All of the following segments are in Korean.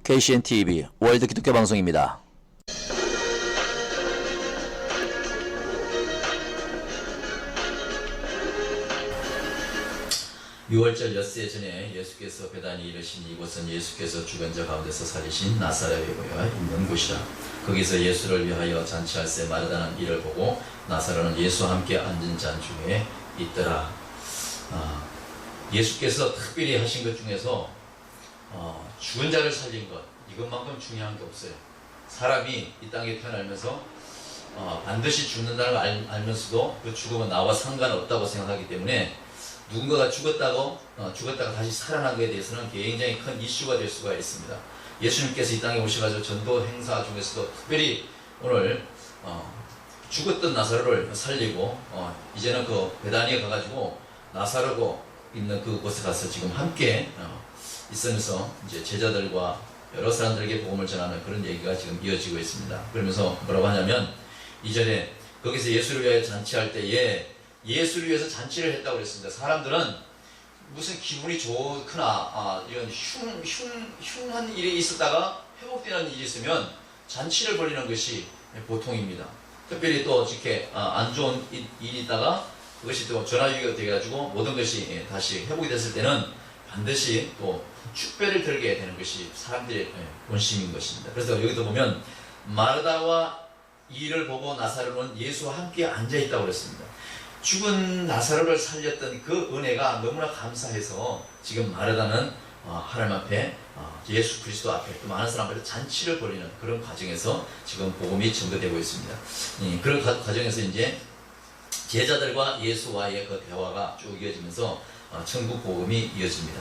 KCN-TV 월드 기독교 방송입니다. 6월절 엿새 전에 예수께서 베다니 이르신 이곳은 예수께서 죽은 자 가운데서 살리신 나사렛에 있는 곳이라. 거기서 예수를 위하여 잔치할새 마르다는 이를 보고 나사로는 예수와 함께 앉은 자 중에 있더라. 예수께서 특별히 하신 것 중에서 죽은 자를 살린 것, 이것만큼 중요한 게 없어요. 사람이 이 땅에 태어나면서 반드시 죽는다는 걸 알면서도 그 죽음은 나와 상관없다고 생각하기 때문에 누군가가 죽었다가 다시 살아난 것에 대해서는 굉장히 큰 이슈가 될 수가 있습니다. 예수님께서 이 땅에 오셔가지고 전도 행사 중에서도 특별히 오늘 죽었던 나사로를 살리고 이제는 그 베다니에 가가지고 나사로고 있는 그곳에 가서 지금 함께 있으면서 이제 제자들과 여러 사람들에게 복음을 전하는 그런 얘기가 지금 이어지고 있습니다. 그러면서 뭐라고 하냐면 이전에 거기서 예수를 위하여 잔치할 때에 예수를 위해서 잔치를 했다고 그랬습니다. 사람들은 무슨 기분이 좋거나 이런 흉한 일이 있었다가 회복되는 일이 있으면 잔치를 벌이는 것이 보통입니다. 특별히 또 이렇게 안 좋은 일이 있다가 그것이 또 전화위기가 되어가지고 모든 것이 다시 회복이 됐을 때는 반드시 또 축배를 들게 되는 것이 사람들의 본심인 것입니다. 그래서 여기도 보면 마르다와 이를 보고 나사로는 예수와 함께 앉아있다고 그랬습니다. 죽은 나사로를 살렸던 그 은혜가 너무나 감사해서 지금 마르다는 하나님 앞에 예수 그리스도 앞에 또 많은 사람 앞에 잔치를 벌이는 그런 과정에서 지금 복음이 전도되고 있습니다. 그런 과정에서 이제 제자들과 예수와의 그 대화가 쭉 이어지면서 천국 복음이 이어집니다.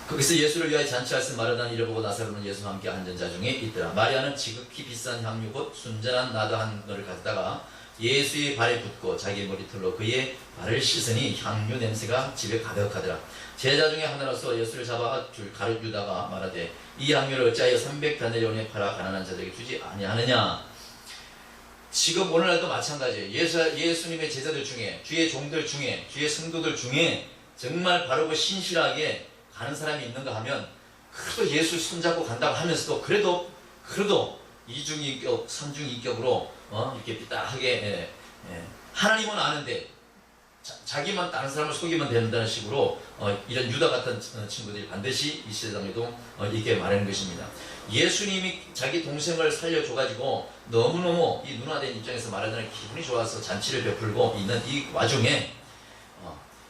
거기서 예수를 위하여 잔치할새 마르다는 이를 보고 나사로는 예수와 함께 앉은 자 중에 있더라. 마리아는 지극히 비싼 향유 곧 순전한 나드 한 것을 가져다가 예수의 발에 붓고 자기 머리털로 그의 발을 씻으니 향유 냄새가 집에 가득하더라. 제자 중에 하나로서 예수를 잡아 줄 가룟 유다가 말하되 이 향유를 어찌하여 300다네리온에 팔아 가난한 자들에게 주지 아니하느냐. 지금 오늘날도 마찬가지예요. 예수님의 제자들 중에, 주의 종들 중에, 주의 성도들 중에 정말 바르고 신실하게 가는 사람이 있는가 하면 그래도 예수 손잡고 간다고 하면서도 그래도 이중인격, 삼중인격으로 이렇게 삐딱하게 하나님은 아는데 자기만 다른 사람을 속이면 된다는 식으로 이런 유다 같은 친구들이 반드시 이 세상에도 있게 말하는 것입니다. 예수님이 자기 동생을 살려줘가지고 너무너무 이 누나된 입장에서 말하자면 기분이 좋아서 잔치를 베풀고 있는 이 와중에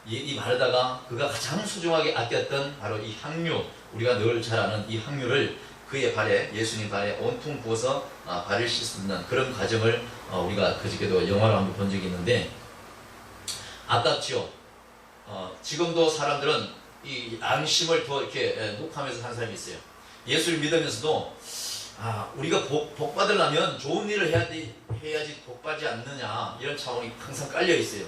이 마르다가 그가 가장 소중하게 아꼈던 바로 이 향유, 우리가 늘 잘 아는 이 향유를 그의 발에, 예수님 발에 온통 부어서 발을 씻는 그런 과정을 우리가 그저께도 영화로 한번 본 적이 있는데 아깝지요. 지금도 사람들은 이 양심을 더 이렇게 녹하면서 하는 사람이 있어요. 예수를 믿으면서도 우리가 복 받으려면 좋은 일을 해야지 복 받지 않느냐 이런 차원이 항상 깔려 있어요.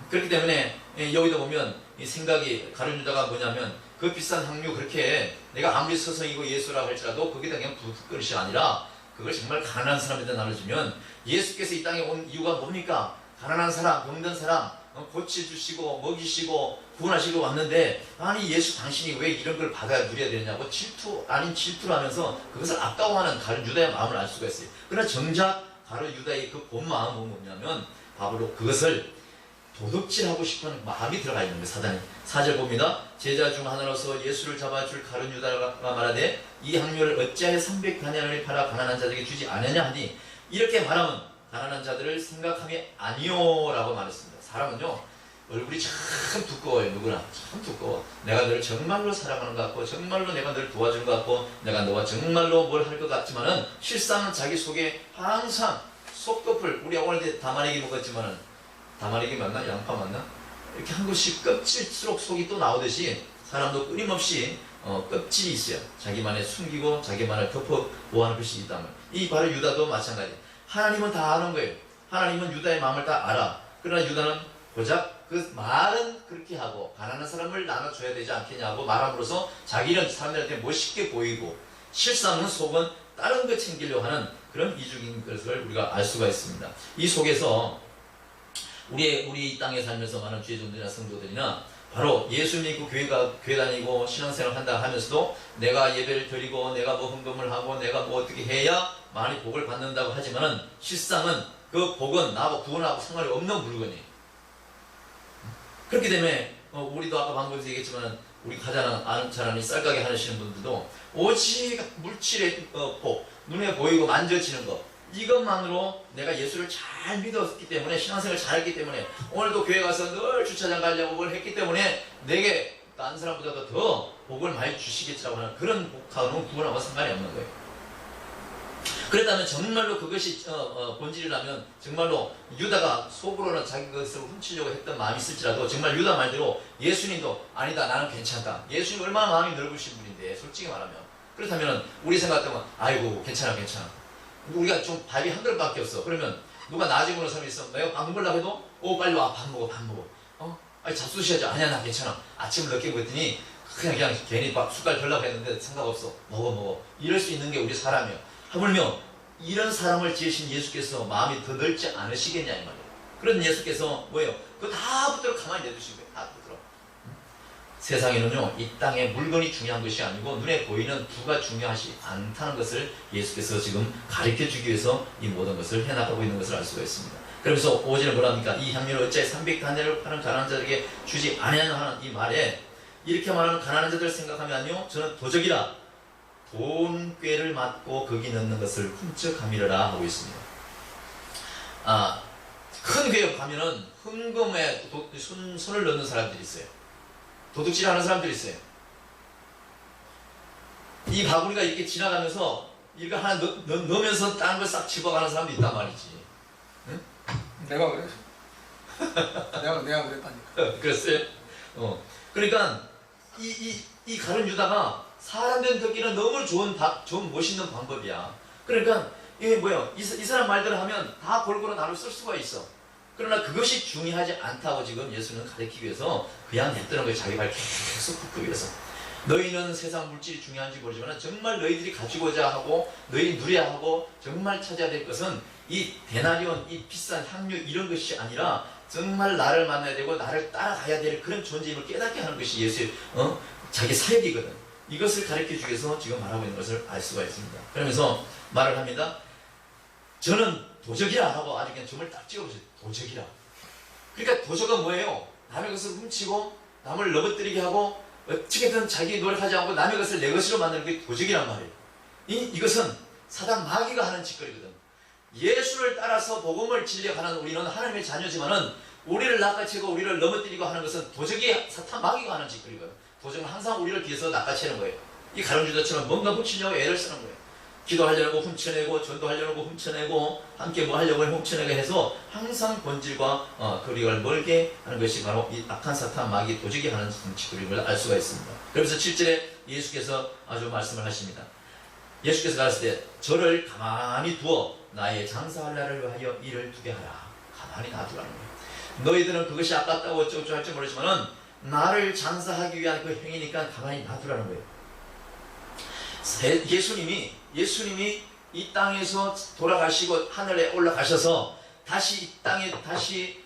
그렇기 때문에 여기도 보면 이 생각이 가룟 유다가 뭐냐면 그 비싼 향유 그렇게 내가 아무리 스승이고 예수라고 할지라도 거기다 그냥 붓그릇이 아니라 그걸 정말 가난한 사람한테 나눠주면 예수께서 이 땅에 온 이유가 뭡니까? 가난한 사람, 병든 사람 고쳐주시고 먹이시고 구원하시고 왔는데 아니 예수 당신이 왜 이런 걸 받아야 누려야 되냐고 질투 아닌 질투를 하면서 그것을 아까워하는 가룟 유다의 마음을 알 수가 있어요. 그러나 정작 가룟 유다의 그 본 마음은 뭐냐면 바로 그것을 도둑질하고 싶은 마음이 들어가 있는 거예요. 사단이. 4절 봅니다. 제자 중 하나로서 예수를 잡아줄 가룟 유다가 말하되 이 향유를 어찌하여 300다니엘을 팔아 가난한 자들에게 주지 않느냐 하니 이렇게 말하면 가난한 자들을 생각함이 아니요 라고 말했습니다. 사람은요 얼굴이 참 두꺼워요. 누구나 참 두꺼워. 내가 너를 정말로 사랑하는 것 같고 정말로 내가 너를 도와주는 것 같고 내가 너와 정말로 뭘 할 것 같지만은 실상은 자기 속에 항상 속꺼풀, 우리가 오늘 다마리기 먹었지만은 다마리기 맞나? 양파 맞나? 이렇게 한 곳씩 껍질수록 속이 또 나오듯이 사람도 끊임없이 껍질이 있어요. 자기만의 숨기고 자기만을 덮어 보호하는 것이 있다면 이 바로 유다도 마찬가지. 하나님은 다 아는 거예요. 하나님은 유다의 마음을 다 알아. 그러나 유다는 고작 그 말은 그렇게 하고 가난한 사람을 나눠줘야 되지 않겠냐고 말함으로써 자기는 사람들한테 멋있게 보이고 실상은 속은 다른 거 챙기려고 하는 그런 이중인 것을 우리가 알 수가 있습니다. 이 속에서 우리 땅에 살면서 많은 주의 종들이나 성도들이나 바로 예수 믿고 교회 다니고 신앙생활 한다 하면서도 내가 예배를 드리고 내가 뭐 헌금을 하고 내가 뭐 어떻게 해야 많이 복을 받는다고 하지만은 실상은 그 복은 나하고 구원하고 상관이 없는 물건이에요. 그렇기 때문에 우리도 아까 방금에서 얘기했지만 우리 가장 아는 사람이 쌀가게 하시는 분들도 오직 물질의 복, 눈에 보이고 만져지는 것 이것만으로 내가 예수를 잘 믿었기 때문에 신앙생활을 잘했기 때문에 오늘도 교회 가서 늘 주차장 가려고 뭘 했기 때문에 내게 다른 사람보다도 더 복을 많이 주시겠지라고 하는 그런 복하고는 구원하고 상관이 없는 거예요. 그랬다면 정말로 그것이 본질이라면 정말로 유다가 속으로는 자기 것을 훔치려고 했던 마음이 있을지라도 정말 유다 말대로 예수님도 아니다 나는 괜찮다. 예수님 얼마나 마음이 넓으신 분인데 솔직히 말하면 그렇다면 우리 생각하면 아이고 괜찮아 우리가 좀 밥이 한 그릇밖에 없어. 그러면 누가 나중에 오는 사람이 있어. 내가 밥 먹으려고 해도 빨리 와 밥 먹어 아니 잡수셔야지. 아니야 나 괜찮아. 아침을 늦게 먹었더니 그냥 괜히 밥 숟갈 덜라고 했는데 상관없어. 먹어 이럴 수 있는 게 우리 사람이야. 하물며 이런 사람을 지으신 예수께서 마음이 더 넓지 않으시겠냐 이 말이에요. 그런 예수께서 뭐예요? 그거 다 붙들어 가만히 내두신 거예요. 다 붙들어. 세상에는요 이 땅의 물건이 중요한 것이 아니고 눈에 보이는 부가 중요하지 않다는 것을 예수께서 지금 가르쳐 주기 위해서 이 모든 것을 해나가고 있는 것을 알 수가 있습니다. 그래서 5절에 뭐랍니까? 이 향료를 어찌 300다니엘을 파는 가난한 자들에게 주지 아니하냐 하는 이 말에 이렇게 말하는 가난한 자들 생각하면요 저는 도적이라 돈꾀를 맞고 거기 넣는 것을 훔쳐가미르라 하고 있습니다. 큰 교회 가면은 헌금에 손을 넣는 사람들이 있어요. 도둑질 하는 사람들이 있어요. 이 바구니가 이렇게 지나가면서 이거 하나 넣으면서 다른 걸 싹 집어가는 사람도 있단 말이지. 응? 내가 그랬어. 내가 그랬다니까. 그랬어요? 그러니까 이 가룟 유다가 사람들 듣기는 너무 좋은 멋있는 방법이야. 그러니까 이게 뭐야? 이 사람 말대로 하면 다 골고루 나를 쓸 수가 있어. 그러나 그것이 중요하지 않다고 지금 예수는 가르치기 위해서 그냥 냈더는 거예요. 자기 발 계속 굽기 위해서. 너희는 세상 물질이 중요한지 모르지만 정말 너희들이 가지고자 하고 너희 누려야 하고 정말 찾아야 될 것은 이 데나리온, 이 비싼 향료 이런 것이 아니라 정말 나를 만나야 되고 나를 따라가야 될 그런 존재임을 깨닫게 하는 것이 예수의 자기 사역이거든. 이것을 가르쳐 주기 위해서 지금 말하고 있는 것을 알 수가 있습니다. 그러면서 말을 합니다. 저는 도적이라 하고 아주 그냥 점을 딱 찍어보세요. 도적이라. 그러니까 도적은 뭐예요? 남의 것을 훔치고 남을 넘어뜨리게 하고 어떻게든 자기 노력하지 않고 남의 것을 내 것으로 만드는 게 도적이란 말이에요. 이것은 사단 마귀가 하는 짓거리거든. 예수를 따라서 복음을 진리하는 우리는 하나님의 자녀지만은 우리를 낚아채고 우리를 넘어뜨리고 하는 것은 도적이 사탄 마귀가 하는 짓거리거든. 도적은 항상 우리를 뒤에서 낚아채는 거예요. 이 가룟 유다처럼 뭔가 훔치려고 애를 쓰는 거예요. 기도하려고 훔쳐내고 전도하려고 훔쳐내고 함께 뭐 하려고 훔쳐내게 해서 항상 본질과 거리를 멀게 하는 것이 바로 이 악한 사탄 마귀 도적이 하는 짓거리를 알 수가 있습니다. 그래서 7절에 예수께서 아주 말씀을 하십니다. 예수께서 가르칠 때 저를 가만히 두어 나의 장사할 날을 위하여 일을 두게 하라. 가만히 놔두라는 거예요. 너희들은 그것이 아깝다고 어쩌고저쩌고 할지 모르지만은 나를 장사하기 위한 그 행위니까 가만히 놔두라는 거예요. 예수님이 이 땅에서 돌아가시고 하늘에 올라가셔서 다시 이 땅에 다시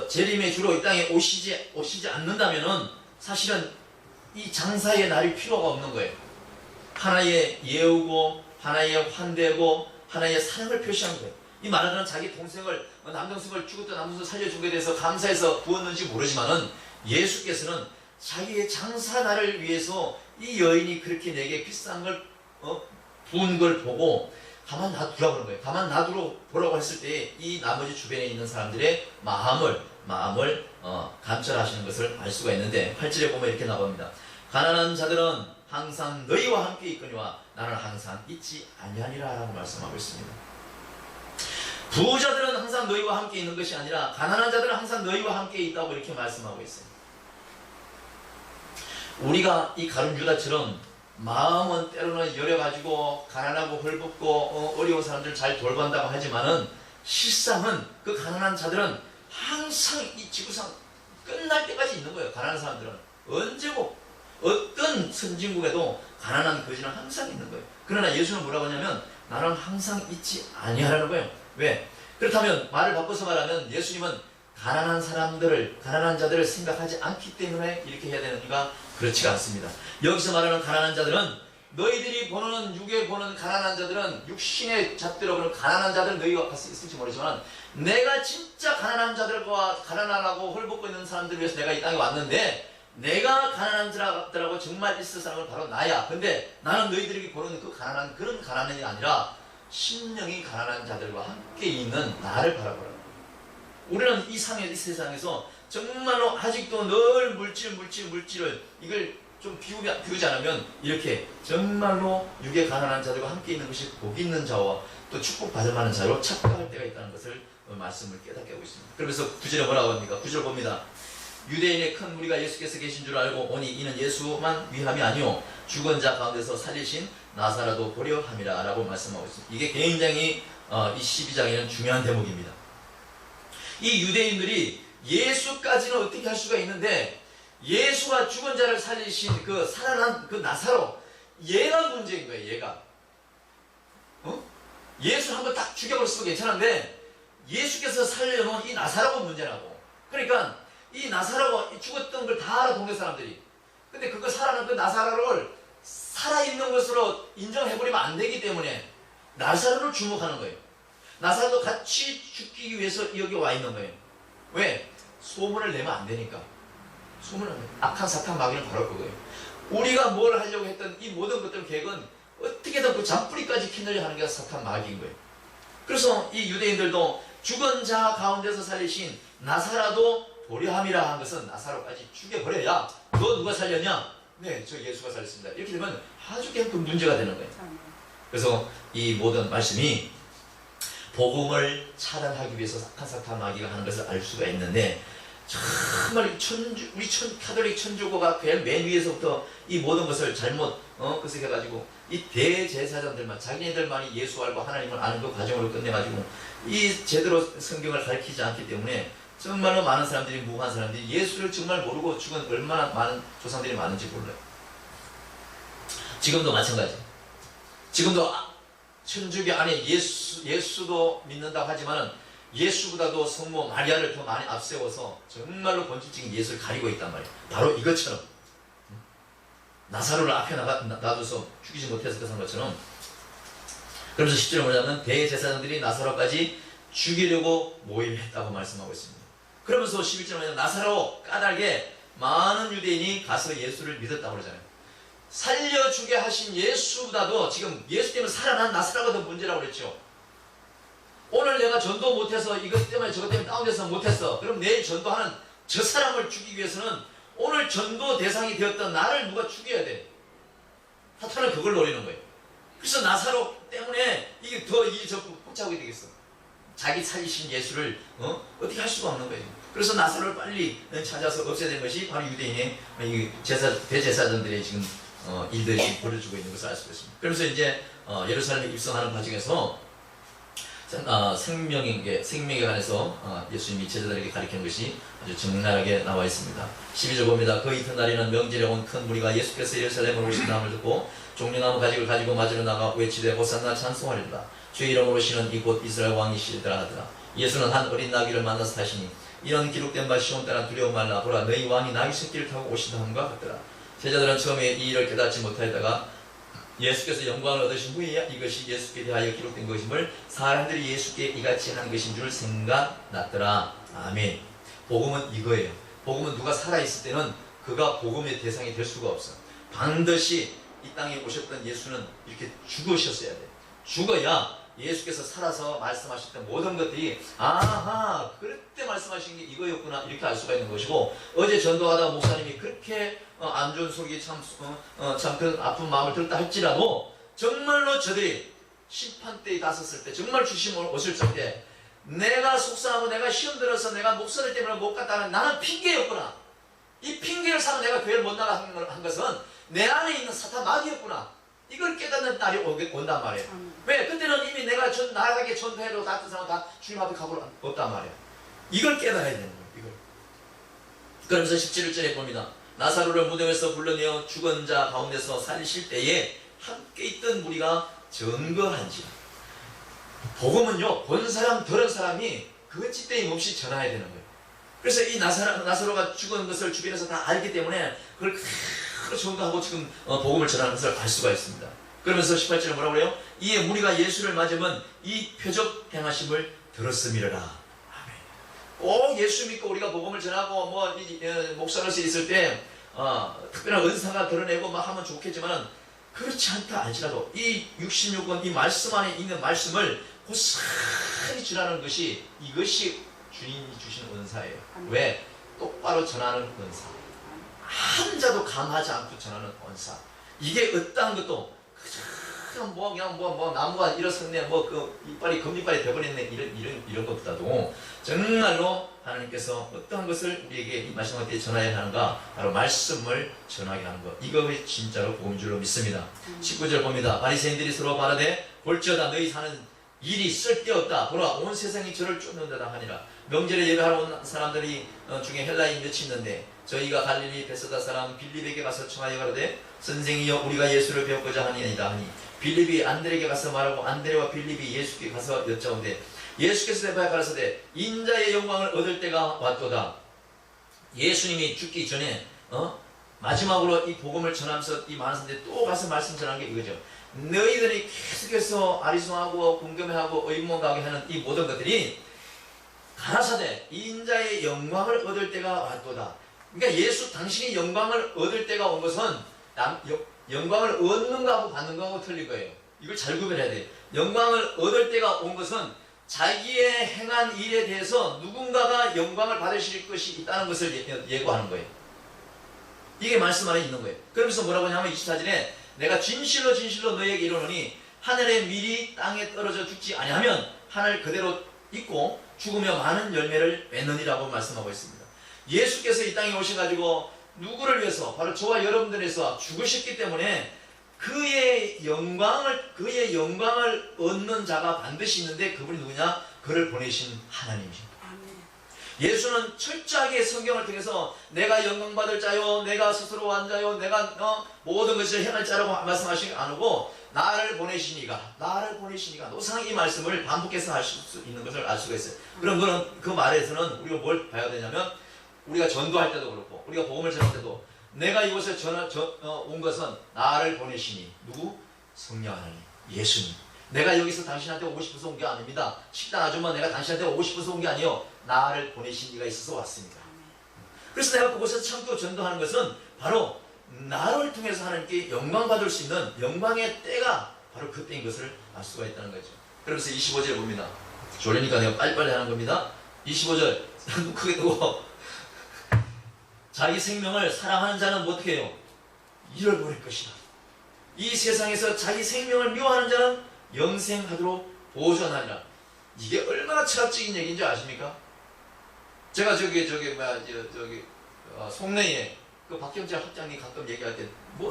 재림의 주로 이 땅에 오시지 않는다면은 사실은 이 장사의 날이 필요가 없는 거예요. 하나의 예우고 하나의 환대고 하나의 사랑을 표시하는 거예요. 이 말하는 자기 동생을 남동생을 죽었던 남동생을 살려준 것에 대해서 감사해서 부었는지 모르지만은 예수께서는 자기의 장사 날을 위해서 이 여인이 그렇게 내게 비싼 걸 부은 걸 보고 가만 놔두라고 하는 거예요. 가만 놔두라고 했을 때 이 나머지 주변에 있는 사람들의 마음을 감찰하시는 것을 알 수가 있는데 8절에 보면 이렇게 나옵니다. 가난한 자들은 항상 너희와 함께 있거니와 나는 항상 있지 아니하니라 라고 말씀하고 있습니다. 부자들은 항상 너희와 함께 있는 것이 아니라 가난한 자들은 항상 너희와 함께 있다고 이렇게 말씀하고 있어요. 우리가 이 가룟 유다처럼 마음은 때로는 여려가지고 가난하고 헐벗고 어려운 사람들을 잘 돌본다고 하지만은 실상은 그 가난한 자들은 항상 이 지구상 끝날 때까지 있는 거예요. 가난한 사람들은 언제고 어떤 선진국에도 가난한 거지는 항상 있는 거예요. 그러나 예수는 뭐라고 하냐면 나는 항상 있지 아니하라는 거예요. 왜? 그렇다면 말을 바꿔서 말하면 예수님은 가난한 사람들을, 가난한 자들을 생각하지 않기 때문에 이렇게 해야 되는가? 그렇지가 않습니다. 여기서 말하는 가난한 자들은 너희들이 보는, 육에 보는 가난한 자들은, 육신의 잣대로 보는 가난한 자들은 너희가 봤을 있을지 모르지만, 내가 진짜 가난한 자들과 가난하고 헐벗고 있는 사람들을 위해서 내가 이 땅에 왔는데, 내가 가난한 자들하고 정말 있을 사람은 바로 나야. 근데 나는 너희들에게 보는 그 가난한, 그런 가난이 아니라 심령이 가난한 자들과 함께 있는 나를 바라보라. 우리는 이 세상에서 정말로 아직도 늘 물질을 이걸 좀 비우지 않으면 이렇게 정말로 육의 가난한 자들과 함께 있는 것이 복 있는 자와 또 축복받을 만한 자로 착각할 때가 있다는 것을 말씀을 깨닫게 하고 있습니다. 그러면서 9절에 뭐라고 합니까? 9절 봅니다. 유대인의 큰 무리가 예수께서 계신 줄 알고 오니 이는 예수만 위함이 아니요 죽은 자 가운데서 살리신 나사로도 보려 함이라 라고 말씀하고 있습니다. 이게 굉장히 이 12장에는 중요한 대목입니다. 이 유대인들이 예수까지는 어떻게 할 수가 있는데 예수가 죽은 자를 살리신 그 살아난 그 나사로, 얘가 문제인 거예요. 얘가 예수 한번 딱 죽여버렸으면 괜찮은데 예수께서 살려놓은 이 나사로가 문제라고. 그러니까 이 나사로가 죽었던 걸 다 알아, 동네 사람들이. 근데 그거 살아난 그 나사로를 살아있는 것으로 인정해버리면 안 되기 때문에 나사로를 주목하는 거예요. 나사로도 같이 죽기 위해서 여기 와 있는 거예요. 왜? 소문을 내면 안 되니까. 소문을 안 돼. 악한 사탄 마귀는 바로 그거예요. 우리가 뭘 하려고 했던 이 모든 것들 계획은 어떻게든 그 잔뿌리까지 키늘려 하는 게 사탄 마귀인 거예요. 그래서 이 유대인들도 죽은 자 가운데서 살리신 나사로도 보려함이라 한 것은 나사로까지 죽여버려야 너 누가 살렸냐? 네, 저 예수가 살렸습니다. 이렇게 되면 아주 큰 문제가 되는 거예요. 그래서 이 모든 말씀이 복음을 차단하기 위해서 악한 사탄 마귀가 하는 것을 알 수가 있는데, 정말 우리 카톨릭 천주교가 맨 위에서부터 이 모든 것을 잘못 해가지고 이 대제사장들만 자기네들만이 예수 알고 하나님을 아는 그 과정으로 끝내가지고 이 제대로 성경을 가르치지 않기 때문에 정말로 많은 사람들이, 무한 사람들이 예수를 정말 모르고 죽은 얼마나 많은 조상들이 많은지 몰라요. 지금도 마찬가지. 지금도 천주교 안에 예수도 믿는다고 하지만은 예수보다도 성모 마리아를 더 많이 앞세워서 정말로 본질적인 예수를 가리고 있단 말이에요. 바로 이것처럼 나사로를 앞에 놔둬서 죽이지 못해서 그런 것처럼. 그러면서 10절에 뭐냐면 대제사장들이 나사로까지 죽이려고 모임했다고 말씀하고 있습니다. 그러면서 11절에 뭐냐면 나사로 까닭에 많은 유대인이 가서 예수를 믿었다고 그러잖아요. 살려주게 하신 예수보다도 지금 예수 때문에 살아난 나사로가 더 문제라고 그랬죠. 오늘 내가 전도 못해서 이것 때문에 저것 때문에 다운돼서 못했어. 그럼 내일 전도하는 저 사람을 죽이기 위해서는 오늘 전도 대상이 되었던 나를 누가 죽여야 돼. 사탄은 그걸 노리는 거예요. 그래서 나사로 때문에 이게 복잡하게 되겠어. 자기 살리신 예수를 어떻게 할 수가 없는 거예요. 그래서 나사로를 빨리 찾아서 없애야 되는 것이 바로 유대인의 대제사장들의 지금 일들이 벌어지고 있는 것을 알 수가 있습니다. 그래서 이제 예루살렘에 입성하는 과정에서 생명에 관해서 예수님이 제자들에게 가르치는 것이 아주 적나라하게 나와 있습니다. 12절 봅니다. 그 이튿날에는 명절에 온 큰 무리가 예수께서 예루살렘으로 오신다함을 듣고 종려나무 가지를 가지고 맞으러 나가 외치되 호산나 찬송하리로다. 주의 이름으로 오시는 이곳 이스라엘 왕이시리라 하더라. 예수는 한 어린 나귀를 만나서 타시니 이런 기록된 바 시온 따라 두려워 말라. 보라, 너희 왕이 나귀 새끼를 타고 오신다 함과 같더라. 제자들은 처음에 이 일을 깨닫지 못하였다가 예수께서 영광을 얻으신 후에 이것이 예수께 대하여 기록된 것임을 사람들이 예수께 이같이 하는 것인 줄 생각났더라. 아멘. 복음은 이거예요. 복음은 누가 살아있을 때는 그가 복음의 대상이 될 수가 없어. 반드시 이 땅에 오셨던 예수는 이렇게 죽으셨어야 돼. 죽어야 예수께서 살아서 말씀하셨던 모든 것들이 아하, 그때 말씀하신 게 이거였구나, 이렇게 알 수가 있는 것이고, 어제 전도하다 목사님이 그렇게 안 좋은 소리 참 그 아픈 마음을 들었다 할지라도 정말로 저들이 심판대에 나섰을 때, 정말 주심 오실 때 내가 속상하고 내가 시험 들어서 내가 목사들 때문에 못 갔다는 나는 핑계였구나, 이 핑계를 삼아 내가 교회를 못 나가 한 것은 내 안에 있는 사탄 마귀였구나, 이걸 깨닫는 날이 온단 말이에요. 왜? 그때는 이미 내가 나에게 전도해도 다른 사람 다 주님 앞에 가보러 없단 말이에요. 이걸 깨달아야 되는 거예요. 이걸. 그러면서 17절에 봅니다. 나사로를 무덤에서 불러내어 죽은 자 가운데서 살리실 때에 함께 있던 무리가 증거한지라. 복음은요, 본 사람 들은 사람이 그치대임 없이 전해야 되는 거예요. 그래서 이 나사로가 죽은 것을 주변에서 다 알기 때문에 그걸 그대로 전가하고 지금 복음을 전하는 것을 알 수가 있습니다. 그러면서 18절에 뭐라고 그래요? 이에 무리가 예수를 맞으면 이 표적 행하심을 들었음이라. 아멘. 꼭 예수 믿고 우리가 복음을 전하고 목사로서 있을 때 특별한 은사가 드러내고 막 하면 좋겠지만 그렇지 않다 할지라도 이 66권 이 말씀 안에 있는 말씀을 고스란히 전하는 것이 이것이 주님이 주시는 은사예요. 왜? 똑바로 전하는 은사. 한 자도 감하지 않고 전하는 은사. 이게 어떠한 것도 그냥 나무가 일어섰네, 이빨이 금이빨이 돼버렸네, 이런 것보다도 정말로 하나님께서 어떠한 것을 우리에게 이 말씀할 때 전해야 하는가? 바로 말씀을 전하게 하는 것. 이것이 진짜로 복음인 줄로 믿습니다. 19절 봅니다. 바리새인들이 서로 말하되 볼지어다 너희 사는 일이 쓸데없다. 보라 온 세상이 저를 쫓는다다 하니라. 명절에 예배하러 온 사람들이 중에 헬라인 몇이 있는데 저희가 갈릴리 베세다 사람 빌립에게 가서 청하여 가로되 선생이여 우리가 예수를 배우고자 하니이다 하니 빌립이 안드레에게 가서 말하고 안드레와 빌립이 예수께 가서 여짜온대 예수께서 대답하여 가라사대 인자의 영광을 얻을 때가 왔도다. 예수님이 죽기 전에 마지막으로 이 복음을 전하면서 이 많은 사람들이 또 가서 말씀 전한 게 이거죠. 너희들이 계속해서 아리송하고 궁금해하고 의문가게 하는 이 모든 것들이 가라사대 인자의 영광을 얻을 때가 왔도다. 그러니까 예수 당신이 영광을 얻을 때가 온 것은 영광을 얻는 거하고 받는 거하고 틀린 거예요. 이걸 잘 구별해야 돼요. 영광을 얻을 때가 온 것은 자기의 행한 일에 대해서 누군가가 영광을 받으실 것이 있다는 것을 예고하는 거예요. 이게 말씀 안에 있는 거예요. 그러면서 뭐라고 하냐면 24절에 내가 진실로 진실로 너희에게 이르노니 하늘의 밀이 땅에 떨어져 죽지 아니하면 하늘 그대로 있고 죽으며 많은 열매를 맺느니라고 말씀하고 있습니다. 예수께서 이 땅에 오셔가지고 누구를 위해서 바로 저와 여러분들을 위해서 죽으셨기 때문에 그의 영광을 얻는 자가 반드시 있는데 그분이 누구냐? 그를 보내신 하나님이십니다. 예수는 철저하게 성경을 통해서 내가 영광받을 자요, 내가 스스로 한 자요, 내가 모든 것을 행할 자라고 말씀하시지 않고 나를 보내시니가 노상 이 말씀을 반복해서 하실 수 있는 것을 알 수가 있어요. 그럼 그 말에서는 우리가 뭘 봐야 되냐면 우리가 전도할 때도 그렇고 우리가 복음을 전할 때도 내가 이곳에 온 것은 나를 보내시니 누구? 성령 하나님, 예수님. 내가 여기서 당신한테 오고 싶어서 온 게 아닙니다. 식당 아줌마 내가 당신한테 오고 싶어서 온 게 아니요. 나를 보내신 이가 있어서 왔습니다. 그래서 내가 그곳에서 참고 전도하는 것은 바로 나를 통해서 하나님께 영광 받을 수 있는 영광의 때가 바로 그때인 것을 알 수가 있다는 거죠. 그러면서 25절에 봅니다. 졸리니까 내가 빨리빨리 하는 겁니다. 25절 크게 두고 자기 생명을 사랑하는 자는 뭐 어떻게 해요? 잃어버릴 것이다. 이 세상에서 자기 생명을 미워하는 자는 영생하도록 보존하리라. 이게 얼마나 철학적인 얘기인지 아십니까? 제가 송내에 그 박경재 학장이 가끔 얘기할 때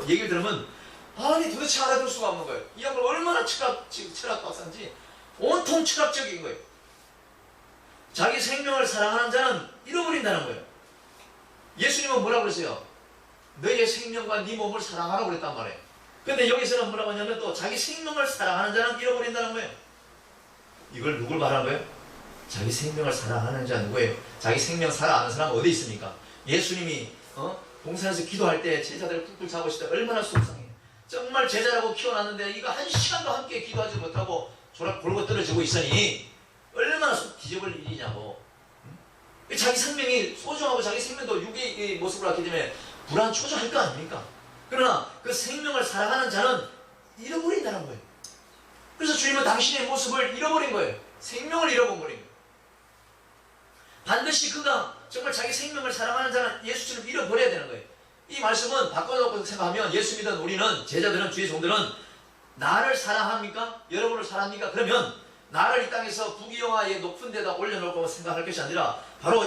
얘기를 들으면 아니 도대체 알아들 수가 없는 거예요. 이 양반 얼마나 철학 박사인지 온통 철학적인 거예요. 자기 생명을 사랑하는 자는 잃어버린다는 거예요. 예수님은 뭐라고 그러세요? 너의 생명과 네 몸을 사랑하라고 그랬단 말이에요. 근데 여기서는 뭐라고 하냐면 또 자기 생명을 사랑하는 자는 잃어버린다는 거예요. 이걸 누굴 말하는 거예요? 자기 생명을 사랑하는 자 누구예요? 자기 생명 사랑하는 사람은 어디 있습니까? 예수님이 동산에서 기도할 때 제자들을 꾹꾹 잡으실 때 얼마나 속상해요. 정말 제자라고 키워놨는데 이거 한 시간도 함께 기도하지 못하고 졸아 골고 떨어지고 있으니 얼마나 속 뒤집을 일이냐고. 자기 생명이 소중하고 자기 생명도 육의 모습으로 왔기 때문에 불안 초조할 거 아닙니까? 그러나 그 생명을 사랑하는 자는 잃어버린다는 거예요. 그래서 주님은 당신의 모습을 잃어버린 거예요. 생명을 잃어버린 거예요. 반드시 그가 정말 자기 생명을 사랑하는 자는 예수처럼 잃어버려야 되는 거예요. 이 말씀은 바꿔놓고 생각하면 예수 믿는 우리는 제자들은 주의 종들은 나를 사랑합니까? 여러분을 사랑합니까? 그러면 나를 이 땅에서 부귀영화의 높은 데다 올려놓을 거라고 생각할 것이 아니라 바로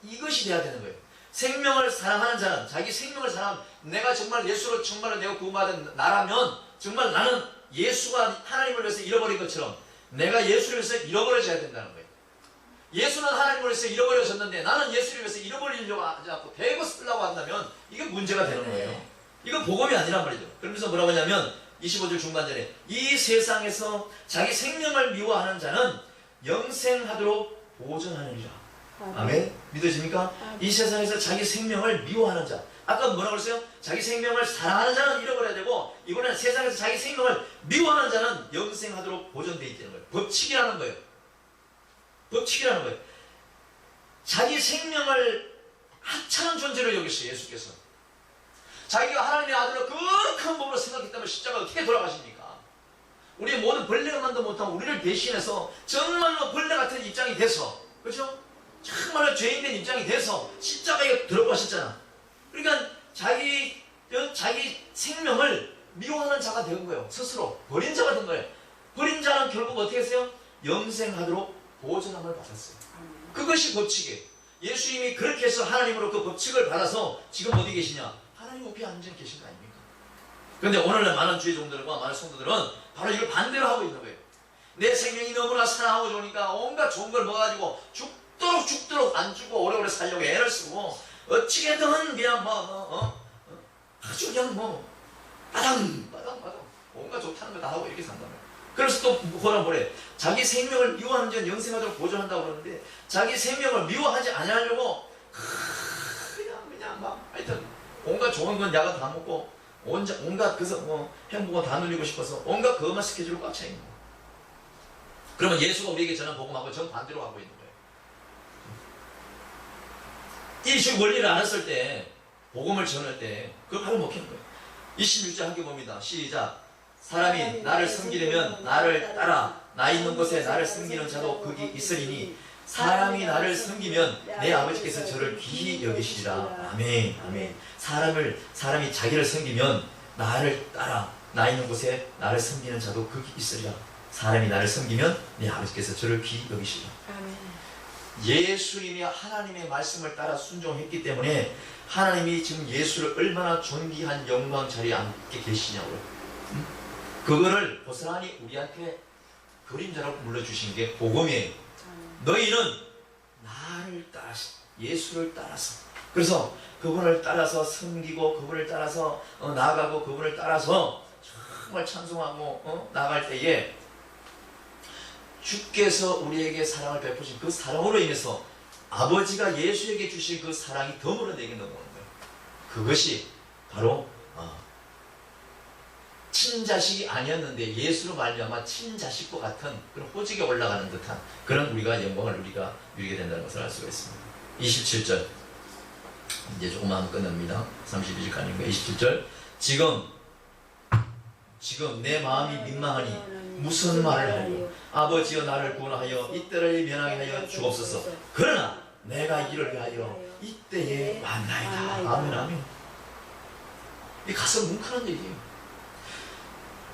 이것이 돼야 되는 거예요. 생명을 사랑하는 자는 자기 생명을 사랑하는 내가 정말 예수로 정말로 내가 구원받은 나라면 정말 나는 예수가 하나님을 위해서 잃어버린 것처럼 내가 예수를 위해서 잃어버려져야 된다는 거예요. 예수는 하나님을 위해서 잃어버려졌는데 나는 예수를 위해서 잃어버리려고 하지 않고 대거 쓰려고 한다면 이게 문제가 되는 거예요. 이건 복음이 아니란 말이죠. 그러면서 뭐라고 하냐면 25절 중반절에 이 세상에서 자기 생명을 미워하는 자는 영생하도록 보존하느니라. 아멘. 믿어집니까? 이 세상에서 자기 생명을 미워하는 자. 아까 뭐라고 그랬어요? 자기 생명을 사랑하는 자는 잃어버려야 되고, 이번에는 세상에서 자기 생명을 미워하는 자는 영생하도록 보존되어 있다는 거예요. 법칙이라는 거예요. 법칙이라는 거예요. 자기 생명을 하찮은 존재로 여기셨어요. 예수께서. 자기가 하나님의 아들로 거룩한 몸으로 생각했다면 십자가가 어떻게 돌아가십니까? 우리의 모든 벌레만도 못하고 우리를 대신해서 정말로 벌레 같은 입장이 돼서, 그렇죠? 정말로 죄인된 입장이 돼서 십자가에 들어가셨잖아. 그러니까 자기 생명을 미워하는 자가 된 거예요. 스스로 버린 자가 된 거예요. 버린 자는 결국 어떻게 했어요? 영생하도록 보존함을 받았어요. 그것이 법칙이에요. 예수님이 그렇게 해서 하나님으로 그 법칙을 받아서 지금 어디 계시냐? 하나님 옆에 앉아 계신 거 아닙니까? 그런데 오늘날 많은 주의 종들과 많은 성도들은 바로 이걸 반대로 하고 있는 거예요. 내 생명이 너무나 사랑하고 좋으니까 온갖 좋은 걸 먹어가지고 죽도록 안 주고 오래오래 살려고 애를 쓰고 어찌게든 그냥 아주 그냥 바당 온갖 좋다는 거 다 하고 이렇게 산단 말이에요. 그래서 또 뭐래? 자기 생명을 미워하는 자는 영생하도록 보존한다고 그러는데, 자기 생명을 미워하지 않으려고 그냥 막 하여튼 온갖 좋은 건 야가 다 먹고 온갖 그래서 행복은 다 누리고 싶어서 온갖 그것만 스케줄로 꽉 차 있는 거예요. 그러면 예수가 우리에게 전한 복음하고 정반대로 가고 있는 거예요. 이 원리를 알았을 때, 복음을 전할 때 그걸 바로 먹히는 거예요. 26절 함께 봅니다. 시작. 사람이 나를 섬기려면 나를 따라 나 있는 곳에 나를 섬기는 자도 거기 있으리니 사람이 나를 섬기면 내 아버지께서 저를 귀히 여기시리라. 아멘. 아멘. 사람이 자기를 섬기면 나를 따라 나 있는 곳에 나를 섬기는 자도 거기 있으리라. 사람이 나를 섬기면 내 아버지께서 저를 귀히 여기시리라. 아멘. 예수님이 하나님의 말씀을 따라 순종했기 때문에 하나님이 지금 예수를 얼마나 존귀한 영광 자리에 앉게 계시냐고요. 그거를 고스란히 우리한테 그림자로 물려주신 게 복음이에요. 너희는 나를 따라서, 예수를 따라서, 그래서 그분을 따라서 섬기고 그분을 따라서 나아가고 그분을 따라서 정말 찬송하고 나아갈 때에 주께서 우리에게 사랑을 베푸신 그 사랑으로 인해서 아버지가 예수에게 주신 그 사랑이 덤으로 내게 넘어오는 거예요. 그것이 바로 친자식이 아니었는데 예수로 말미암아 친자식과 같은 그런 호직에 올라가는 듯한 그런 우리가 영광을 우리가 누리게 된다는 것을 알 수가 있습니다. 27절 이제 조금만 끝납니다. 32절까지인 거예요. 27절 지금 내 마음이 민망하니 무슨 말을 하려? 아버지여 나를 구원하여 이때를 면하게 하여 주옵소서. 그러나 내가 이를 위하여 이때에 왔나이다. 아멘. 아멘. 이 가슴 뭉클한 얘기예요.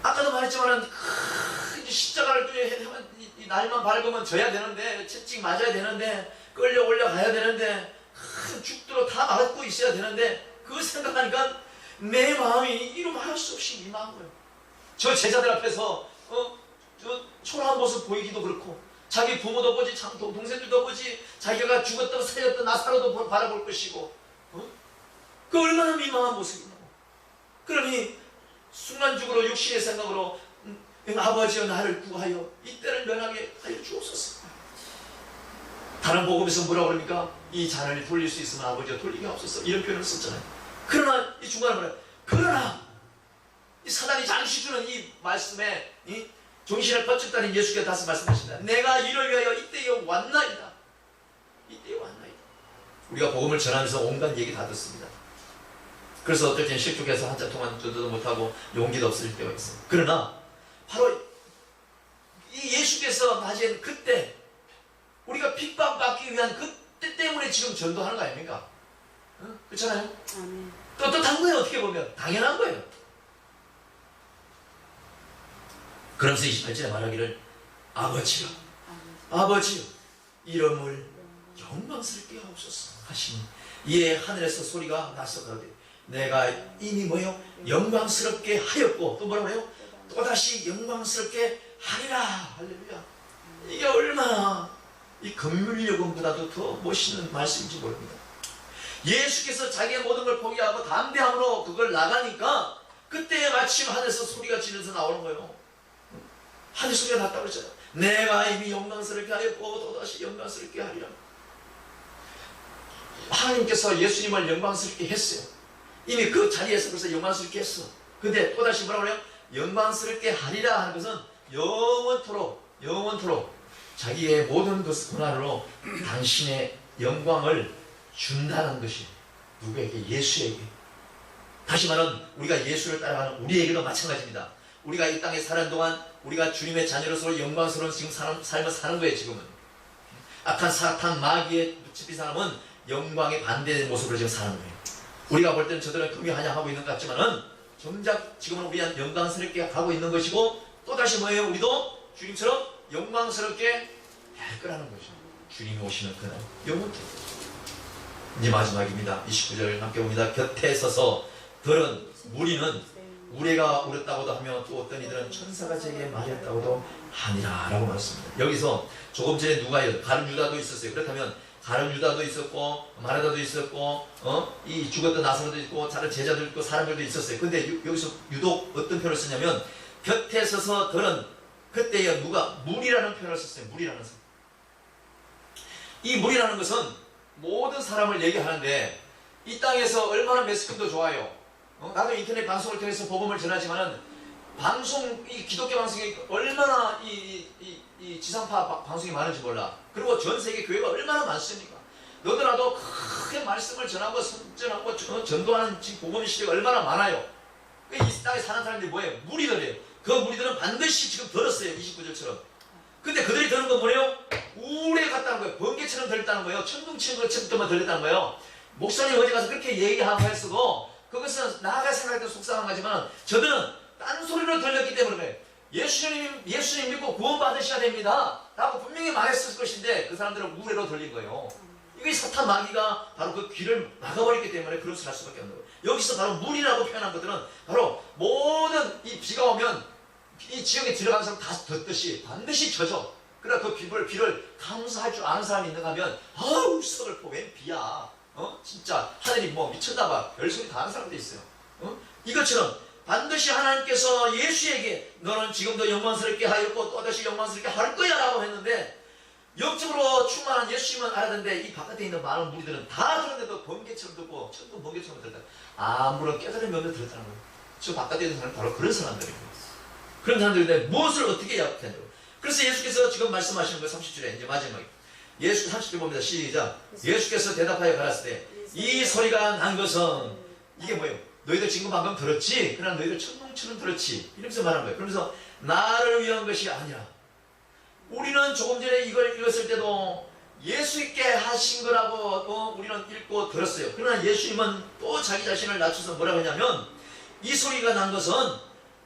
아까도 말했지만 십자가를 이 날만 밟으면 져야 되는데, 채찍 맞아야 되는데, 끌려 올라가야 되는데, 죽도록 다 맞고 있어야 되는데, 그거 생각하니까 내 마음이 이루 말할 수 없이 민망한 거예요. 저 제자들 앞에서 저 초라한 모습 보이기도 그렇고, 자기 부모도 보지, 동생들도 보지, 자기가 죽었던 살렸던 나사로도 바라볼 것이고, 그 얼마나 민망한 모습이냐고. 그러니 순간적으로 육신의 생각으로 아버지여 나를 구하여 이때를 면하게 하여 주옵소서. 다른 복음에서 뭐라고 그럽니까? 이 잔을 돌릴 수 있으면 아버지여 돌리게 하옵소서, 이런 표현을 썼잖아요. 그러나 이 중간에 뭐래요? 그러나 이 사단이 잠시 주는 이 말씀에 정신을 번쩍 다닌 예수께서 다시 말씀하신다. 내가 이를 위하여 이때에 왔나이다. 이때에 왔나이다. 우리가 복음을 전하면서 온갖 얘기 다 듣습니다. 그래서 어떨 때는 실족해서 한참 동안 듣지도 못하고 용기도 없을 때가 있어요. 그러나 바로 이 예수께서 가진 그때 우리가 핍박받기 위한 그때 때문에 지금 전도하는 거 아닙니까? 그렇잖아요? 떳떳한 거예요. 어떻게 보면 당연한 거예요. 그러면서 28절에 말하기를 아버지여 이름을 영광스럽게 하옵소서 하시니 이에 하늘에서 소리가 나서 가로되 내가 이미 뭐요? 영광스럽게 하였고 또 뭐라고 해요? 또다시 영광스럽게 하리라. 할렐루야. 이게 얼마나 이 긍휼요금보다도 더 멋있는 말씀인지 모릅니다. 예수께서 자기의 모든 걸 포기하고 담대함으로 그걸 나가니까 그때 마침 하늘에서 소리가 지르면서 나오는 거예요. 하늘 소리가 났다고 그랬잖아요. 내가 이미 영광스럽게 하였고 또다시 영광스럽게 하리라. 하나님께서 예수님을 영광스럽게 했어요. 이미 그 자리에서 벌써 영광스럽게 했어. 근데 또다시 뭐라고 그래요? 영광스럽게 하리라 하는 것은 영원토록 자기의 모든 것 고난으로 당신의 영광을 준다는 것이 누구에게? 예수에게. 다시 말하면 우리가 예수를 따라가는 우리에게도 마찬가지입니다. 우리가 이 땅에 사는 동안 우리가 주님의 자녀로서 영광스러운 지금 삶을 사는 거예요. 지금은 악한 사탄 마귀에 붙잡힌 사람은 영광에 반대된 모습으로 지금 사는 거예요. 우리가 볼 때는 저들은 금이 환영하고 있는 것 같지만은 정작 지금은 우리는 영광스럽게 가고 있는 것이고, 또다시 뭐예요? 우리도 주님처럼 영광스럽게 할 거라는 거죠. 주님이 오시는 그날 영원토록. 이제 마지막입니다. 29절 함께 봅니다. 곁에 서서 들은 무리는 우레가 울었다고도 하며 또 어떤 이들은 천사가 제게 말했다고도 하니라 라고 말했습니다. 여기서 조금 전에 누가요? 가룟 유다도 있었어요. 그렇다면 가룟 유다도 있었고 마르다도 있었고 이 죽었던 나사로도 있고 다른 제자도 있고 사람들도 있었어요. 근데 여기서 유독 어떤 표현을 쓰냐면 곁에 서서 들은, 그때에 누가 무리라는 표현을 썼어요. 무리라는 사람. 이 무리라는 것은 모든 사람을 얘기하는데 이 땅에서 얼마나 매스컴도 좋아요. 나도 인터넷 방송을 통해서 복음을 전하지만은 이 기독교 방송이 얼마나 이 지상파 방송이 많은지 몰라. 그리고 전 세계 교회가 얼마나 많습니까? 너더라도 크게 말씀을 전하고 선전하고 전도하는 지금 복음 시대가 얼마나 많아요. 이 땅에 사는 사람들이 뭐예요? 무리들이에요. 그 무리들은 반드시 지금 들었어요. 29절처럼. 근데 그들이 들은 건 뭐예요? 우레 같다는 거예요. 번개처럼 들렸다는 거예요. 천둥치는 것처럼 들렸다는 거예요. 목사님 어디 가서 그렇게 얘기하고 했어도 그것은 나가 생각할 때 속상한 거지만 저들은 딴소리로 들렸기 때문에 그래요. 예수님 믿고 구원받으셔야 됩니다 라고 분명히 말했을 것인데 그 사람들은 우레로 들린 거예요. 이게 사탄 마귀가 바로 그 귀를 막아버렸기 때문에 그런 소리 할 수밖에 없는 거예요. 여기서 바로 물이라고 표현한 것들은 바로 모든 이 비가 오면 이 지역에 들어간 사람 다 듣듯이 반드시 젖어. 그러나 그 비를 감수할 줄 아는 사람이 있는가 하면 아우 서글퍼 웬 비야. 진짜 하늘이 뭐 미쳤나봐. 별소리 다 하는 사람도 있어요. 이것처럼 반드시 하나님께서 예수에게 너는 지금도 영광스럽게 하였고 또다시 영광스럽게 할 거야 라고 했는데, 영적으로 충만한 예수님은 알았는데 이 바깥에 있는 많은 무리들은 다 들었는데도 번개처럼 듣고 천둥 번개처럼 들었다. 아무런 깨달음이 없는 들었다는 거예요. 저 바깥에 있는 사람은 바로 그런 사람들이에요. 그런 사람들인데 무엇을 어떻게 해야 되냐고. 그래서 예수께서 지금 말씀하시는 거예요. 30절에 이제 마지막에 예수 30절 봅니다. 시작. 예수께서 대답하여 가라사대 이 소리가 난 것은 이게 뭐예요? 너희들 지금 방금 들었지? 그러나 너희들 천둥처럼 들었지? 이러면서 말한 거예요. 그러면서 나를 위한 것이 아니라, 우리는 조금 전에 이걸 읽었을 때도 예수님께 하신 거라고 우리는 읽고 들었어요. 그러나 예수님은 또 자기 자신을 낮춰서 뭐라고 하냐면 이 소리가 난 것은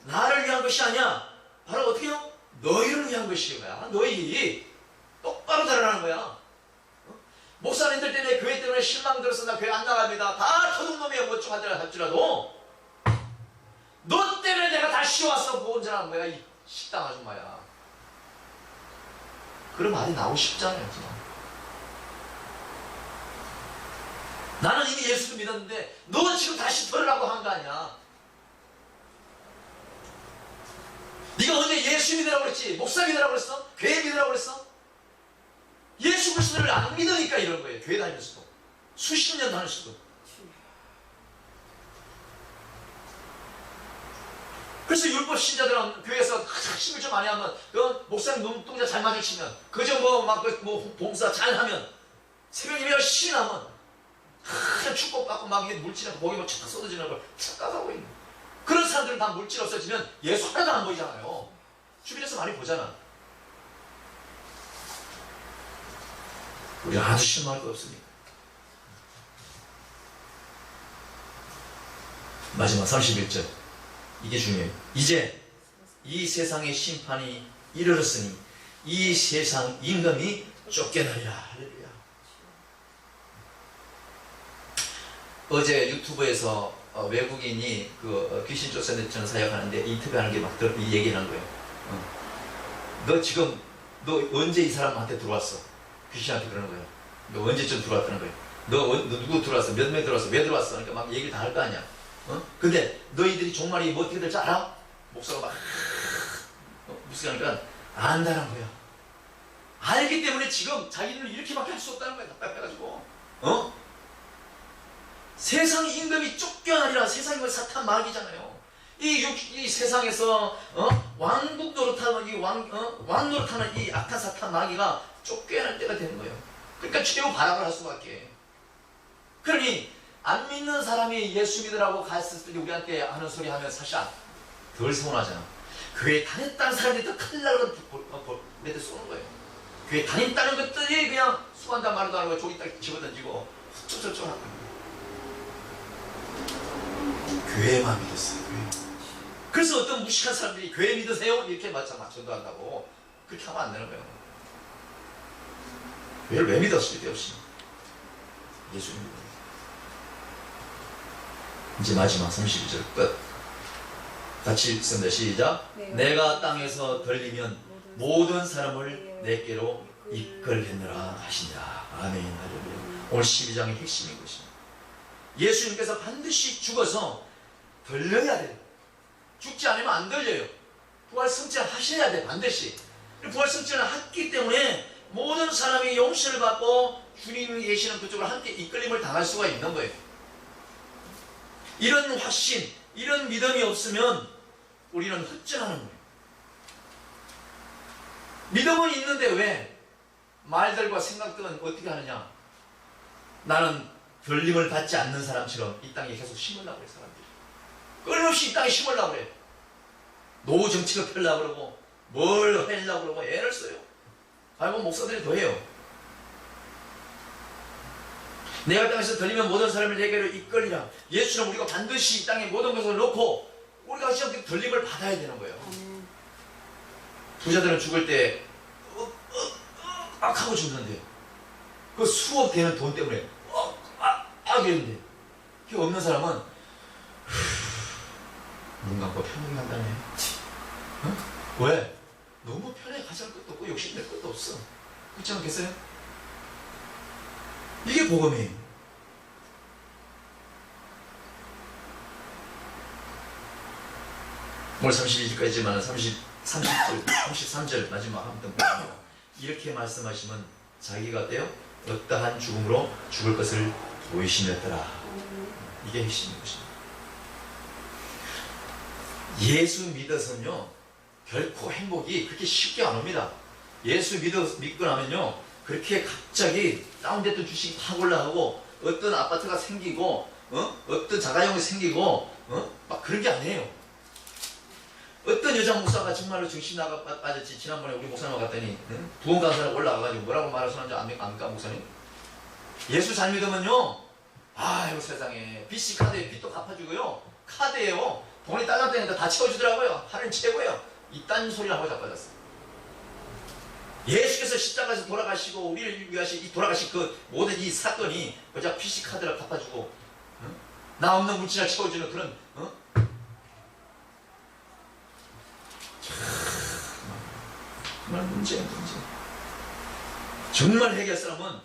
나를 위한 것이 아니야. 바로 어떻게 해요? 너희를 위한 것이야. 너희 똑바로 달아나는 거야. 목사님들 때문에 교회 때문에 실망 들어서 나 교회 안 나갑니다. 다 도둑놈이야 뭐좀 할지라도 너 때문에 내가 다시 와서 보온전하는 거야. 이 식당 아줌마야. 그런 말이 나오고 싶잖아요. 나는 이미 예수도 믿었는데 너 지금 다시 들으라고 한 거 아니야. 네가 언제 예수 믿으라고 그랬지? 목사 믿으라고 그랬어? 교회 믿으라고 그랬어? 예수 그리스도를 안 믿으니까 이런 거예요. 교회 다니면서도 수십 년 다니면서도. 그래서 율법 신자들은 교회에서 핵심을 좀 많이 하면 목사님 눈동자 잘 마주치면 그저 뭐 봉사 잘 하면 새벽에 열심히 하면 축복받고 막 물질하고 목에 뭐 착 쏟아지는 걸 착각하고 있는 그런 사람들은 다 물질 없어지면 예수 하나도 안 보이잖아요. 주변에서 많이 보잖아. 우리가 아주 실망할 거 없습니다. 마지막 31절 이게 중요해요. 이제 이 세상의 심판이 이르렀으니 이 세상 임금이 쫓겨나리라. 할렐루야. 어제 유튜브에서 외국인이 그 귀신 쫓아내는 사역하는데 인터뷰하는 게 막 이 얘기를 한 거예요. 너 언제 이 사람한테 들어왔어? 귀신한테 그러는 거예요. 너 언제쯤 들어왔다는 거예요. 너 누구 들어왔어? 몇 명 들어왔어? 왜 들어왔어? 그러니까 막 얘기를 다 할 거 아니야. 근데 너희들이 종말이 뭐 어떻게 될지 알아? 목사가 막 무슨 하니까 안다는 거야. 알기 때문에 지금 자기는 이렇게밖에 할 수 없다는 거야. 답답해가지고 세상 임금이 쫓겨나리라. 세상이 뭐 사탄 마귀잖아요. 이 세상에서 왕국 노릇하는 왕 노릇하는 이 악한 사탄 마귀가 쫓겨날 때가 되는 거예요. 그러니까 최후 발악을 할 수밖에. 그러니 안 믿는 사람이 예수 믿으라고 갔을 때 우리한테 하는 소리 하면 사실 덜 서운하잖아. 교회 다녔다는 사람들이 더 큰일 나고 우리한테 쏘는 거예요. 교회 다녔다는 것들이 그냥 수고한다는 말도 안 하고 조기 딱 집어던지고 훌쩍훌쩍 하는 거예요. 교회만 믿었어요. 교회. 그래서 어떤 무식한 사람들이 교회 믿으세요? 이렇게 맞춰도 한다고. 그렇게 하면 안 되는 거예요. 교회를 왜 믿었을 때 없이 예수님 믿어요. 이제 마지막 32절 끝. 같이 읽습니다. 시작. 내가 땅에서 들리면 모든 사람을 내게로 이끌겠느라 하시니라. 아멘. 할렐루야. 오늘 12장의 핵심인 것입니다. 예수님께서 반드시 죽어서 들려야 돼요. 죽지 않으면 안 들려요. 부활승천 하셔야 돼. 반드시. 부활승천을 했기 때문에 모든 사람이 용서를 받고 주님이 계시는 그쪽으로 함께 이끌림을 당할 수가 있는 거예요. 이런 확신, 이런 믿음이 없으면 우리는 헛전하는 거예요. 믿음은 있는데 왜 말들과 생각들은 어떻게 하느냐? 나는 들림을 받지 않는 사람처럼 이 땅에 계속 심으려고 그래. 사람들이 끊임없이 이 땅에 심으려고 그래. 노후 정책을 펴려고 그러고 뭘 하려고 그러고 애를 써요. 아이고 목사들이 더 해요. 내가 땅에서 들리면 모든 사람을 내게로 이끌리라. 예수는 우리가 반드시 이 땅에 모든 것을 놓고 우리가 시험 들림을 받아야 되는 거예요. 부자들은 죽을 때 하고 죽는데 그 수억 되는 돈 때문에 이러는데 그 없는 사람은 눈 감고 편하게 간다네. 왜? 너무 편해. 가져갈 것도 없고 욕심낼 것도 없어. 그렇지 않겠어요? 이게 복음이에요. 오늘 32절까지만 30절, 33절 마지막 한번 보면 이렇게 말씀하시면 자기가 어때요? 어떠한 죽음으로 죽을 것을 보이시렸더라. 이게 핵심인 것입니다. 예수 믿어서는요 결코 행복이 그렇게 쉽게 안 옵니다. 예수 믿고 나면요 그렇게 갑자기 다운됐던 주식이 확 올라가고 어떤 아파트가 생기고 어떤 자가용이 생기고 막 그런 게 아니에요. 어떤 여자 목사가 정말로 정신 나가 빠졌지. 지난번에 우리 목사님 갔더니 부흥 강사를 올라가가지고 뭐라고 말하시는지 압니까 목사님? 예수 잘 믿으면요 아이고 세상에 BC 카드에 빚도 갚아주고요 카드에요 돈이 딸랑딸랑 다 채워주더라고요. 할인 최고예요. 이딴 소리를 하고 자빠졌어요. 예수께서 십자가에서 돌아가시고 우리를 위하신 이 돌아가신 그 모든 이 사건이 그저 PC 카드를 갚아주고 나 없는 물질을 채워주는 그런 정말 문제예요. 문제. 정말 해결 사람은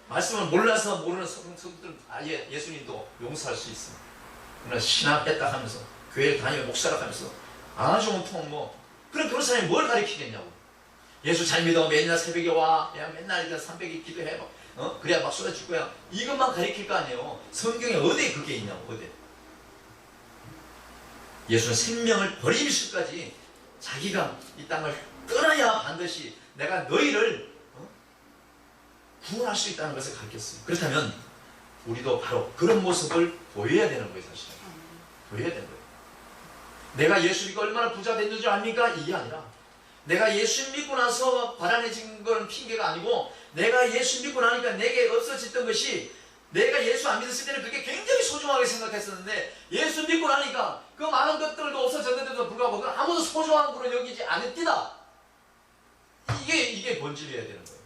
말씀을 몰라서 모르는 성도들은 아예 예수님도 용서할 수 있어. 그러나 신학했다 하면서 교회를 다니며 목사라 하면서 아주 온통 그런 사람이 뭘 가르치겠냐고. 예수 잘 믿어 맨날 새벽에 와 야 맨날 일단 300일 기도해 그래야 막 쏟아질 거야. 이것만 가르칠 거 아니에요. 성경에 어디에 그게 있냐고. 어디. 예수는 생명을 버리실까지 자기가 이 땅을 떠나야 반드시 내가 너희를 구원할 수 있다는 것을 가르쳤어요. 그렇다면 우리도 바로 그런 모습을 보여야 되는 거예요. 사실 보여야 되는 거예요. 내가 예수 믿고 얼마나 부자 됐는 줄 압니까? 이게 아니라 내가 예수 믿고 나서 바람해진 건 핑계가 아니고 내가 예수 믿고 나니까 내게 없어졌던 것이 내가 예수 안 믿었을 때는 그게 굉장히 소중하게 생각했었는데 예수 믿고 나니까 그 많은 것들도 없어졌는데도 불구하고 아무도 소중한 거로 여기지 않았디다. 이게 본질이어야 되는 거예요.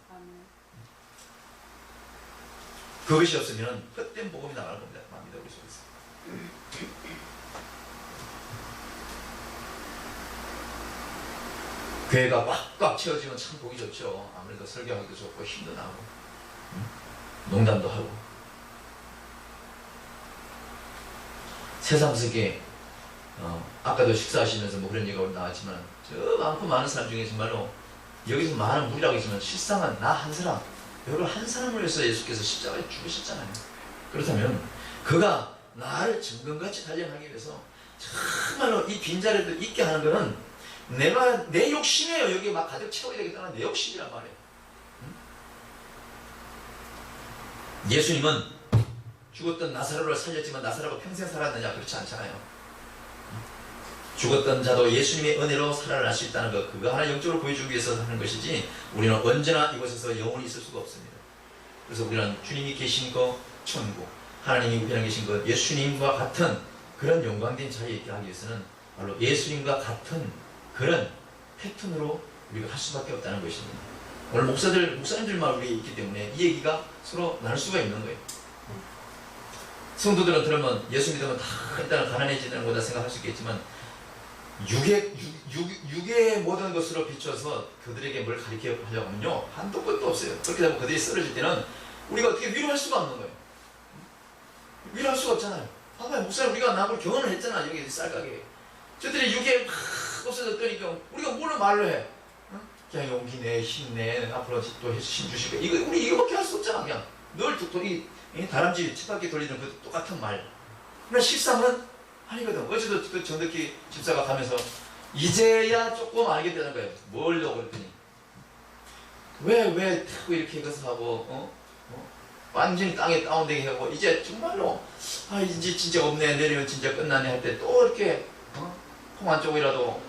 그것이 없으면 헛된 복음이 나갈 겁니다. 믿어볼 수 있어요. 교회가 꽉꽉 채워지면 참 보기 좋죠. 아무래도 설교하기도 좋고 힘도 나고 농담도 하고 세상 속에 아까도 식사하시면서 뭐 그런 얘기가 나왔지만 저 많고 많은 사람 중에 정말로 여기서 많은 무리라고 했지만 실상은 나 한 사람 여러분 한 사람을 위해서 예수께서 십자가에 죽으셨잖아요. 그렇다면 그가 나를 정금같이 단련하기 위해서 정말로 이 빈자리를 있게 하는 거는 내 욕심이에요. 여기 막 가득 채워야 되겠다는 내 욕심이란 말이에요. 예수님은 죽었던 나사로를 살렸지만 나사로가 평생 살았느냐? 그렇지 않잖아요. 죽었던 자도 예수님의 은혜로 살아날 수 있다는 것, 그거 하나 영적으로 보여주기 위해서 하는 것이지 우리는 언제나 이곳에서 영원히 있을 수가 없습니다. 그래서 우리는 주님이 계신 것, 천국, 하나님이 우편에 계신 것, 예수님과 같은 그런 영광된 자리에 있게 하기 위해서는 바로 예수님과 같은 그런 패턴으로 우리가 할 수밖에 없다는 것입니다. 오늘 목사님들만 우리 있기 때문에 이 얘기가 서로 나눌 수가 있는 거예요. 성도들은 들으면 예수 믿으면 다 일단은 가난해지는 거다 생각할 수 있겠지만 육의 모든 것으로 비춰서 그들에게 뭘 가르쳐 하려고 하면요 한도 끝도 없어요. 그렇게 되면 그들이 쓰러질 때는 우리가 어떻게 위로할 수가 없는 거예요. 위로할 수가 없잖아요. 봐봐요, 목사님 우리가 나하고 경험을 했잖아. 여기 쌀가게 저들이 육에 막 없어졌더니까 우리가 뭘로 말로 해? 응? 그냥 용기 내, 힘내, 앞으로 또 힘 주시고 우리 이거밖에 할 수 없잖아. 그냥 늘 이 다람쥐 쳇바퀴 돌리는 그 똑같은 말. 그러나 실상은 아니거든. 어제도 그 정덕기 집사가 가면서 이제야 조금 알게 되는 거예요. 뭘로 그랬더니 왜 자꾸 이렇게 이것을 하고 완전히 땅에 다운되게 하고 이제 정말로 이제 진짜 없네, 내리면 진짜 끝나네 할 때 또 이렇게 통 한쪽이라도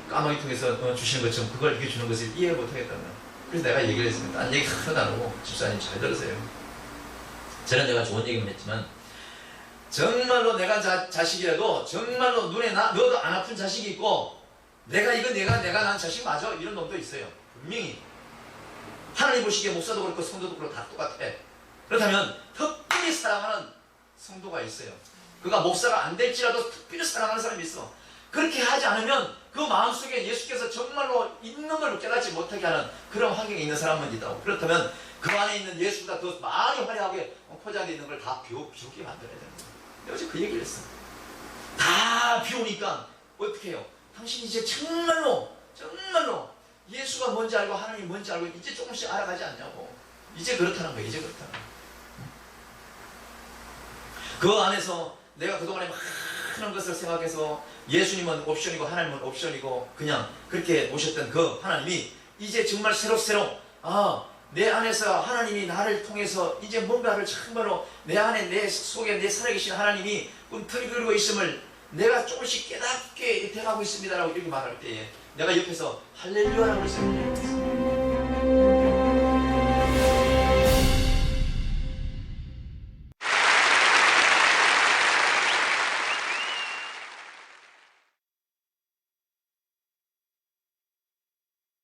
까마귀 통해서 주시는 것처럼 그걸 이렇게 주는 것을 이해 못하겠다는 거예요. 그래서 내가 얘기를 했습니다. 딴 얘기 하나도 안 하고 집사님 잘 들으세요. 저는 내가 좋은 얘기만 했지만 정말로 내가 자식이라도 정말로 눈에 너도 안 아픈 자식이 있고 내가 난 자식 맞아 이런 놈도 있어요. 분명히 하나님 보시기에 목사도 그렇고 성도도 그렇고 다 똑같아. 그렇다면 특별히 사랑하는 성도가 있어요. 그가 목사가 안 될지라도 특별히 사랑하는 사람이 있어. 그렇게 하지 않으면 그 마음속에 예수께서 정말로 있는 걸 깨닫지 못하게 하는 그런 환경에 있는 사람은 있다고. 그렇다면 그 안에 있는 예수보다 더 많이 화려하게 포장되어 있는 걸 다 비우게 만들어야 되는 거예요. 내가 어제 그 얘기를 했어. 다 비우니까 어떻게 해요? 당신이 이제 정말로 예수가 뭔지 알고 하나님이 뭔지 알고 이제 조금씩 알아가지 않냐고. 이제 그렇다는 거예요. 이제 그렇다는 거예요. 그 안에서 내가 그동안에 많은 것을 생각해서 예수님은 옵션이고 하나님은 옵션이고 그냥 그렇게 오셨던 그 하나님이 이제 정말 새로 내 안에서 하나님이 나를 통해서 이제 뭔가를 정말로 내 안에 내 속에 내 살아계신 하나님이 꿈틀이 그리고 있음을 내가 조금씩 깨닫게 돼가고 있습니다라고 이렇게 말할 때에 내가 옆에서 할렐루야라고 했어요.